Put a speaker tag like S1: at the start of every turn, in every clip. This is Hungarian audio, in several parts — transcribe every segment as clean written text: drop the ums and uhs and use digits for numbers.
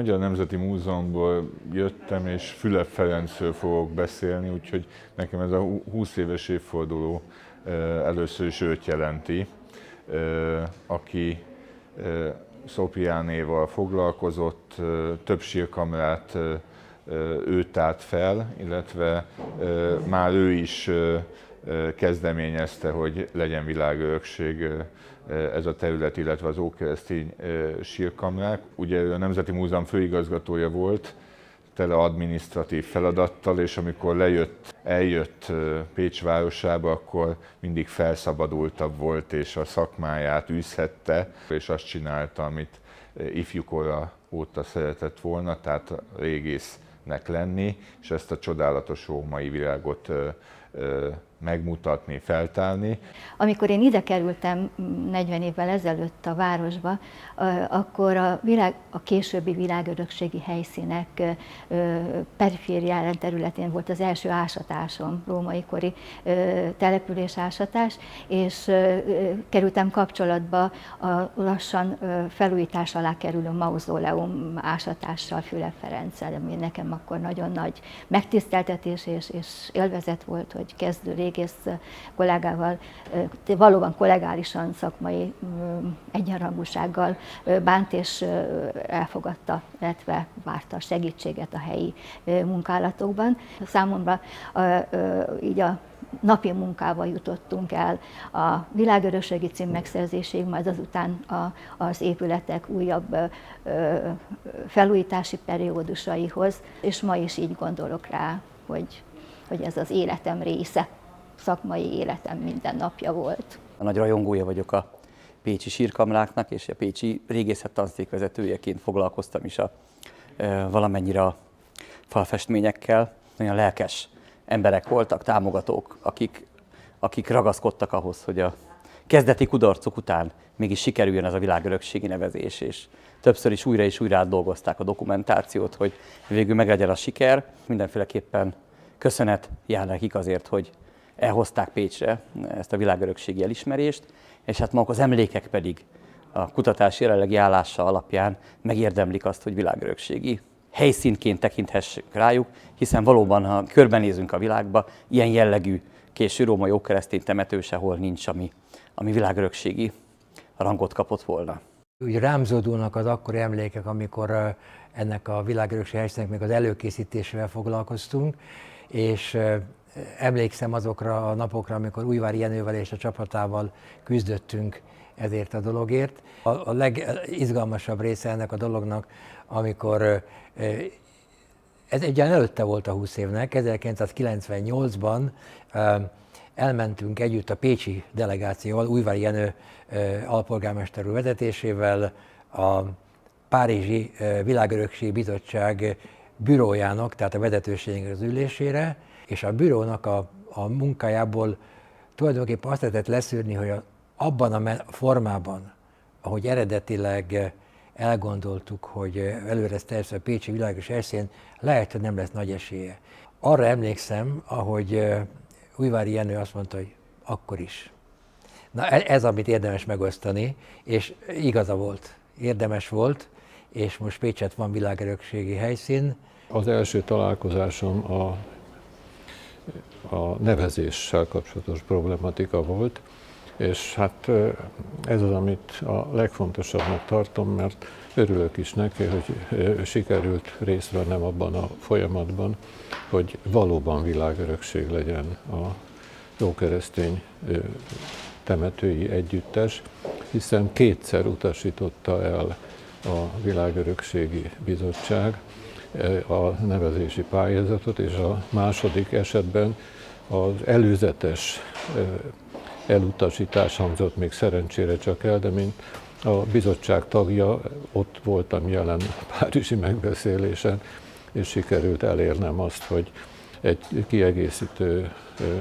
S1: Magyar Nemzeti Múzeumból jöttem, és Fülöp Ferencről fogok beszélni, úgyhogy nekem ez a 20 éves évforduló először is őt jelenti, aki Szopiánéval foglalkozott, több sírkamrát ő tárt fel, illetve már ő is kezdeményezte, hogy legyen világörökség ez a terület, illetve az ókeresztény sírkamrák. Ugye ő a Nemzeti Múzeum főigazgatója volt, tele adminisztratív feladattal, és amikor eljött Pécs városába, akkor mindig felszabadultabb volt, és a szakmáját űzhette, és azt csinálta, amit ifjúkora óta szeretett volna, tehát régésznek lenni, és ezt a csodálatos római világot megmutatni, feltárni.
S2: Amikor én ide kerültem 40 évvel ezelőtt a városba, akkor a későbbi világörökségi helyszínek periférián területén volt az első ásatásom, római kori település ásatás, és kerültem kapcsolatba a lassan felújítás alá kerülő mauzóleum ásatással, Fülöp Ferenccel, ami nekem akkor nagyon nagy megtiszteltetés és élvezet volt, hogy kezdő régész kollégával, valóban kollegálisan, szakmai egyenrangúsággal bánt és elfogadta, illetve várta a segítséget a helyi munkálatokban. Számomra így a napi munkával jutottunk el a világörökségi cím megszerzéséig, majd azután az épületek újabb felújítási periódusaihoz, és ma is így gondolok rá, hogy ez az életem része, szakmai életem minden napja volt.
S3: A nagy rajongója vagyok a pécsi sírkamráknak, és a pécsi régészet tanszékvezetőjeként foglalkoztam is valamennyire a falfestményekkel. Nagyon lelkes emberek voltak, támogatók, akik ragaszkodtak ahhoz, hogy a kezdeti kudarcok után mégis sikerüljön ez a világörökségi nevezés, és többször is újra átdolgozták a dokumentációt, hogy végül meglegyen a siker. Mindenféleképpen köszönet jár nekik azért, hogy elhozták Pécsre ezt a világörökségi elismerést, és hát maguk az emlékek pedig a kutatás jelenlegi állása alapján megérdemlik azt, hogy világörökségi helyszínként tekinthessük rájuk, hiszen valóban, ha körbenézünk a világba, ilyen jellegű késő római ókeresztény temető sehol nincs, ami világörökségi rangot kapott volna.
S4: Úgy rám zódulnak az akkori emlékek, amikor ennek a világörökségi helyszínnek még az előkészítésével foglalkoztunk, és emlékszem azokra a napokra, amikor Újvári Jenővel és a csapatával küzdöttünk ezért a dologért. A legizgalmasabb része ennek a dolognak, amikor ez egyen előtte volt a 20 évnek, 1998-ban elmentünk együtt a pécsi delegációval, Újvári Jenő alpolgármester úr vezetésével a Párizsi Világörökségi Bizottság bürójának, tehát a vezetőségnek az ülésére, és a bürónak a munkájából tulajdonképpen azt lehetett leszűrni, hogy abban a formában, ahogy eredetileg elgondoltuk, hogy előre ez tervezve a pécsi világos helyszín, lehet, hogy nem lesz nagy esélye. Arra emlékszem, ahogy Újvári Jenő azt mondta, hogy akkor is. Na ez, amit érdemes megosztani, és igaza volt, érdemes volt, és most Pécset van világörökségi helyszín.
S5: Az első találkozásom a nevezéssel kapcsolatos problematika volt, és hát ez az, amit a legfontosabbnak tartom, mert örülök is neki, hogy sikerült részt vennem abban a folyamatban, hogy valóban világörökség legyen a ókeresztény temetői együttes, hiszen kétszer utasította el a Világörökségi Bizottság a nevezési pályázatot, és a második esetben az előzetes elutasítás hangzott még szerencsére csak el, de mint a bizottság tagja ott voltam jelen a párizsi megbeszélésen, és sikerült elérnem azt, hogy egy kiegészítő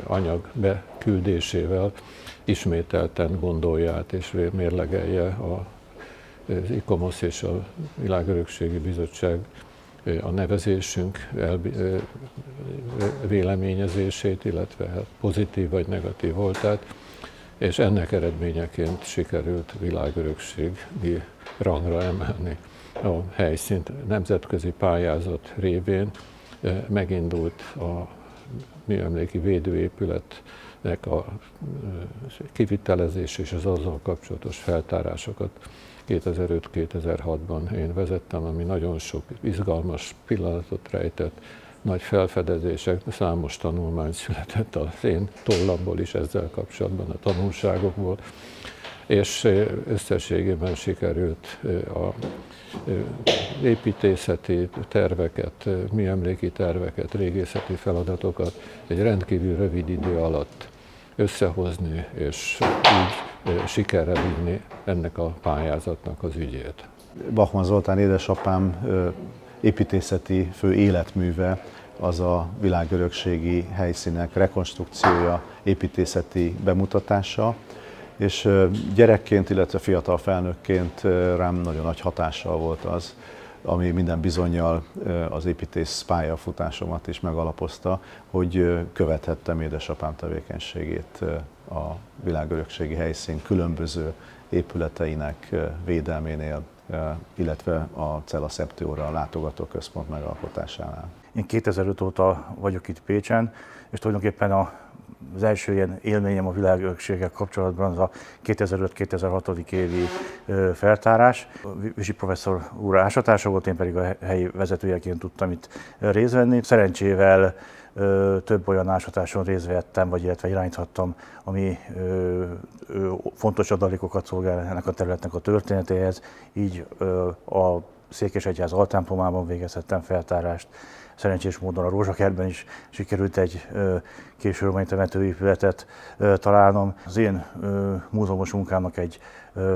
S5: anyag beküldésével ismételten gondolja át és mérlegelje az ICOMOS és a Világörökségi Bizottság a nevezésünk véleményezését, illetve pozitív vagy negatív voltát, és ennek eredményeként sikerült világörökségi rangra emelni a helyszínt nemzetközi pályázat révén megindult a műemléki védőépületnek a kivitelezés és az azzal kapcsolatos feltárásokat 2005-2006-ban én vezettem, ami nagyon sok izgalmas pillanatot rejtett, nagy felfedezések, számos tanulmány született az én tollamból is ezzel kapcsolatban, a tanulságokból, és összességében sikerült a építészeti terveket, műemléki terveket, régészeti feladatokat egy rendkívül rövid idő alatt összehozni, és így sikerre vinni ennek a pályázatnak az ügyét.
S6: Bachmann Zoltán édesapám építészeti fő életműve az a világörökségi helyszínek rekonstrukciója, építészeti bemutatása, és gyerekként, illetve fiatal felnőttként rám nagyon nagy hatással volt az, ami minden bizonnyal az építész pályafutásomat is megalapozta, hogy követhettem édesapám tevékenységét a világörökségi helyszín különböző épületeinek védelménél, illetve a Cella Septiora látogatóközpont megalkotásánál.
S7: Én 2005 óta vagyok itt Pécsen, és tulajdonképpen az első ilyen élményem a világörökséggel kapcsolatban az a 2005-2006. Évi feltárás. Visi professzor úr ásatása volt, én pedig a helyi vezetőjeként tudtam itt részt venni. Szerencsével több olyan ásatáson részt vettem, vagy illetve irányíthattam, ami fontos adalékokat szolgál ennek a területnek a történetéhez. Így a Székesegyház altemplomában végezhettem feltárást. Szerencsés módon a Rózsakertben is sikerült egy késő római temetőépületet találnom. Az én múzeumos munkámnak egy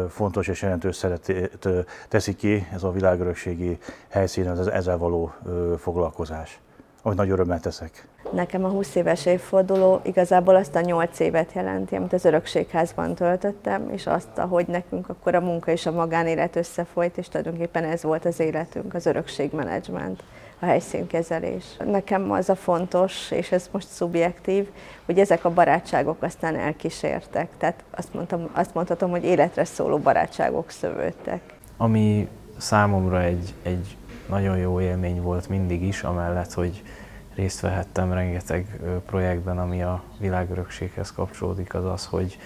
S7: fontos és jelentős szerepét teszi ki ez a világörökségi helyszín, az ezzel való foglalkozás, amit nagy örömmel teszek.
S8: Nekem a 20 éves évforduló igazából azt a 8 évet jelenti, amit az Örökségházban töltöttem, és azt, ahogy nekünk akkor a munka és a magánélet összefolyt, és tulajdonképpen ez volt az életünk, az örökségmenedzsment, a helyszínkezelés. Nekem az a fontos, és ez most szubjektív, hogy ezek a barátságok aztán elkísértek. Tehát azt mondhatom, hogy életre szóló barátságok szövődtek.
S9: Ami számomra egy nagyon jó élmény volt mindig is, amellett, hogy részt vehettem rengeteg projektben, ami a világörökséghez kapcsolódik, az az, hogy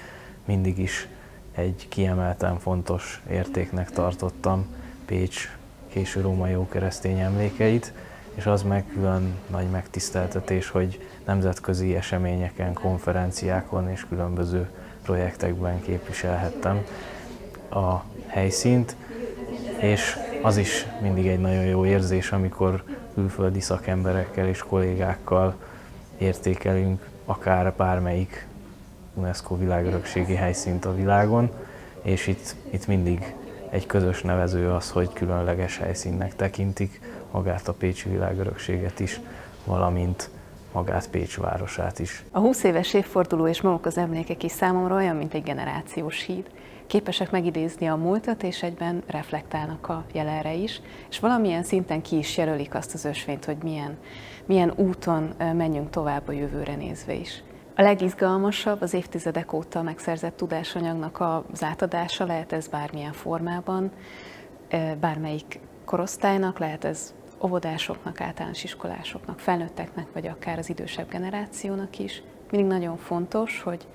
S9: mindig is egy kiemelten fontos értéknek tartottam Pécs késő római ókeresztény emlékeit, és az meg külön nagy megtiszteltetés, hogy nemzetközi eseményeken, konferenciákon és különböző projektekben képviselhettem a helyszínt, és az is mindig egy nagyon jó érzés, amikor külföldi szakemberekkel és kollégákkal értékelünk akár bármelyik UNESCO világörökségi helyszínt a világon, és itt mindig egy közös nevező az, hogy különleges helyszínnek tekintik magát a pécsi világörökséget is, valamint magát Pécs városát is.
S10: A 20 éves évforduló és maguk az emlékek is számomra olyan, mint egy generációs híd. Képesek megidézni a múltat, és egyben reflektálnak a jelenre is, és valamilyen szinten ki is jelölik azt az ösvényt, hogy milyen úton menjünk tovább a jövőre nézve is. A legizgalmasabb az évtizedek óta megszerzett tudásanyagnak az átadása, lehet ez bármilyen formában, bármelyik korosztálynak, lehet ez óvodásoknak, általános iskolásoknak, felnőtteknek, vagy akár az idősebb generációnak is. Mindig nagyon fontos, hogy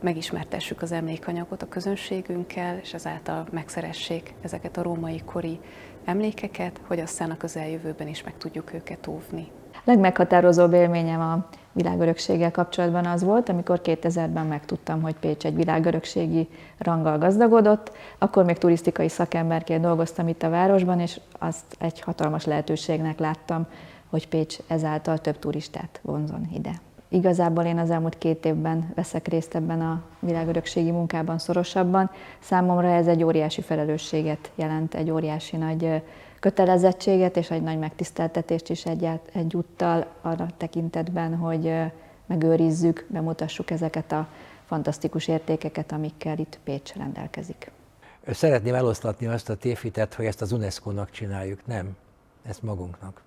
S10: megismertessük az emlékanyagot a közönségünkkel, és ezáltal megszeressék ezeket a római kori emlékeket, hogy aztán a közeljövőben is meg tudjuk őket óvni.
S11: Legmeghatározóbb élményem a világörökséggel kapcsolatban az volt, amikor 2000-ben megtudtam, hogy Pécs egy világörökségi ranggal gazdagodott. Akkor még turisztikai szakemberként dolgoztam itt a városban, és azt egy hatalmas lehetőségnek láttam, hogy Pécs ezáltal több turistát vonzon ide. Igazából én az elmúlt 2 évben veszek részt ebben a világörökségi munkában szorosabban. Számomra ez egy óriási felelősséget jelent, egy óriási nagy kötelezettséget és egy nagy megtiszteltetést is egyúttal arra tekintetben, hogy megőrizzük, bemutassuk ezeket a fantasztikus értékeket, amikkel itt Pécs rendelkezik.
S4: Szeretném eloszlatni azt a tévhitet, hogy ezt az UNESCO-nak csináljuk. Nem, ezt magunknak.